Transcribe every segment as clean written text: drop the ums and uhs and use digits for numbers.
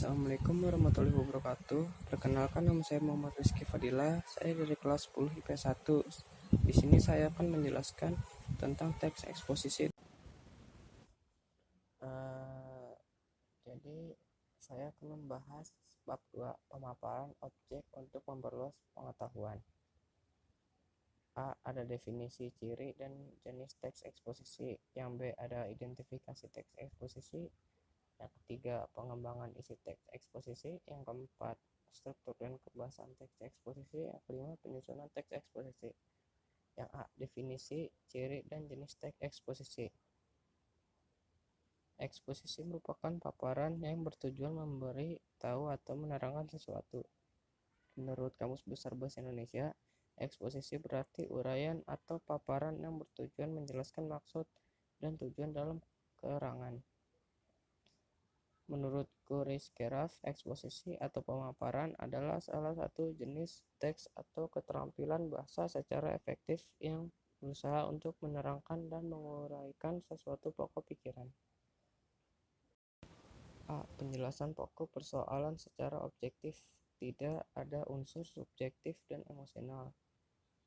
Assalamualaikum warahmatullahi wabarakatuh. Perkenalkan, nama saya Muhammad Rizky Fadilah. Saya dari kelas 10 IPS 1. Di sini saya akan menjelaskan tentang teks eksposisi. Jadi saya akan membahas bab 2, pemaparan objek untuk memperluas pengetahuan. A. Ada definisi, ciri, dan jenis teks eksposisi. Yang B. Ada identifikasi teks eksposisi. Yang ketiga, pengembangan isi teks eksposisi. Yang keempat, struktur dan kebahasan teks eksposisi. Yang kelima, penyusunan teks eksposisi. Yang A. Definisi, ciri, dan jenis teks eksposisi. Eksposisi merupakan paparan yang bertujuan memberi tahu atau menerangkan sesuatu. Menurut Kamus Besar Bahasa Indonesia, eksposisi berarti uraian atau paparan yang bertujuan menjelaskan maksud dan tujuan dalam keterangan. Menurut Kuriskeraf, eksposisi atau pemaparan adalah salah satu jenis teks atau keterampilan bahasa secara efektif yang berusaha untuk menerangkan dan menguraikan sesuatu pokok pikiran. A. Penjelasan pokok persoalan secara objektif, tidak ada unsur subjektif dan emosional.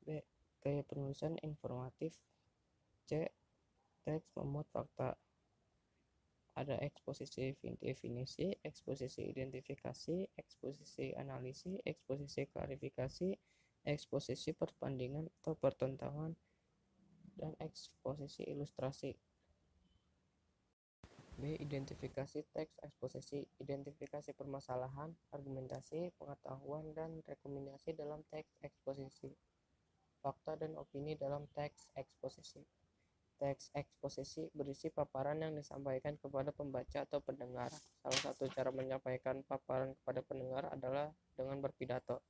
B. Gaya penulisan informatif. C. Teks memuat fakta. Ada eksposisi definisi, eksposisi identifikasi, eksposisi analisis, eksposisi klarifikasi, eksposisi perbandingan atau pertentangan, dan eksposisi ilustrasi. B. Identifikasi teks eksposisi, identifikasi permasalahan, argumentasi, pengetahuan, dan rekomendasi dalam teks eksposisi. Fakta dan opini dalam teks eksposisi. Teks eksposisi berisi paparan yang disampaikan kepada pembaca atau pendengar. Salah satu cara menyampaikan paparan kepada pendengar adalah dengan berpidato.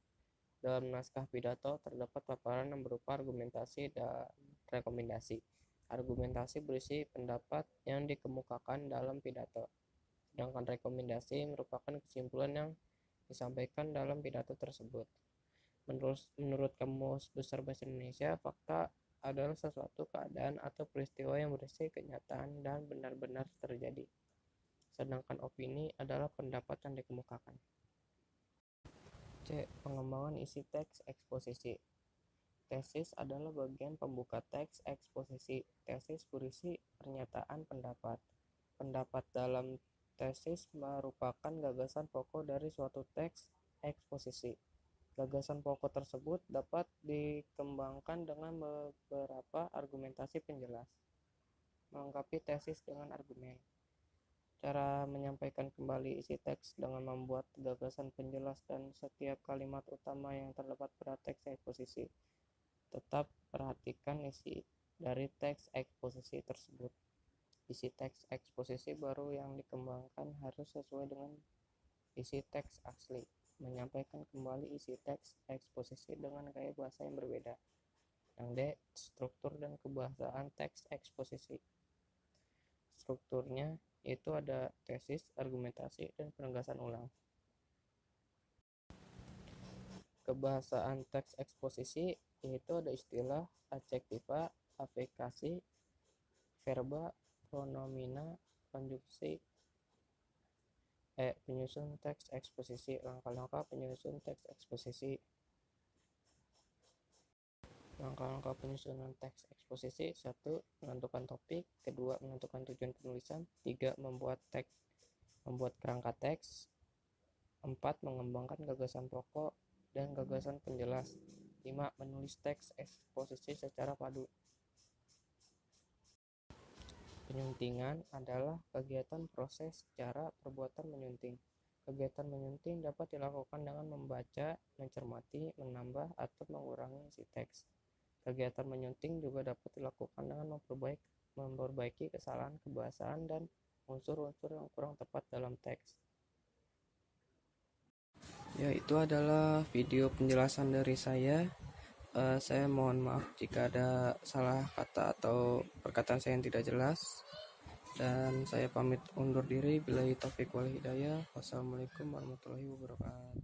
Dalam naskah pidato terdapat paparan yang berupa argumentasi dan rekomendasi. Argumentasi berisi pendapat yang dikemukakan dalam pidato, sedangkan rekomendasi merupakan kesimpulan yang disampaikan dalam pidato tersebut. Menurut Kamus Besar Bahasa Indonesia, fakta adalah sesuatu keadaan atau peristiwa yang berisi kenyataan dan benar-benar terjadi. Sedangkan opini adalah pendapat yang dikemukakan. C. Pengembangan isi teks eksposisi. Tesis adalah bagian pembuka teks eksposisi. Tesis berisi pernyataan pendapat. Pendapat dalam tesis merupakan gagasan pokok dari suatu teks eksposisi. Gagasan pokok tersebut dapat dikembangkan dengan beberapa argumentasi penjelas. Melengkapi tesis dengan argumen. Cara menyampaikan kembali isi teks dengan membuat gagasan penjelas dan setiap kalimat utama yang terdapat pada teks eksposisi. Tetap perhatikan isi dari teks eksposisi tersebut. Isi teks eksposisi baru yang dikembangkan harus sesuai dengan isi teks asli. Menyampaikan kembali isi teks eksposisi dengan gaya bahasa yang berbeda. Yang D. Struktur dan kebahasaan teks eksposisi. Strukturnya itu ada tesis, argumentasi, dan penegasan ulang. Kebahasaan teks eksposisi yaitu ada istilah, adjektiva, afekasi, verba, pronomina, konjungsi. Penyusun teks eksposisi. Langkah-langkah penyusun teks eksposisi. Langkah-langkah penyusunan teks eksposisi. 1. Menentukan topik. 2. Menentukan tujuan penulisan. 3. Membuat kerangka teks. 4. Mengembangkan gagasan pokok dan gagasan penjelas. 5. Menulis teks eksposisi secara padu. Penyuntingan adalah kegiatan proses cara perbuatan menyunting. Kegiatan menyunting dapat dilakukan dengan membaca, mencermati, menambah, atau mengurangi isi teks. Kegiatan menyunting juga dapat dilakukan dengan memperbaiki kesalahan kebahasaan dan unsur-unsur yang kurang tepat dalam teks. Ya, itu adalah video penjelasan dari saya. Saya mohon maaf jika ada salah kata atau perkataan saya yang tidak jelas, dan saya pamit undur diri. Billahi taufiq wal hidayah. Wassalamualaikum warahmatullahi wabarakatuh.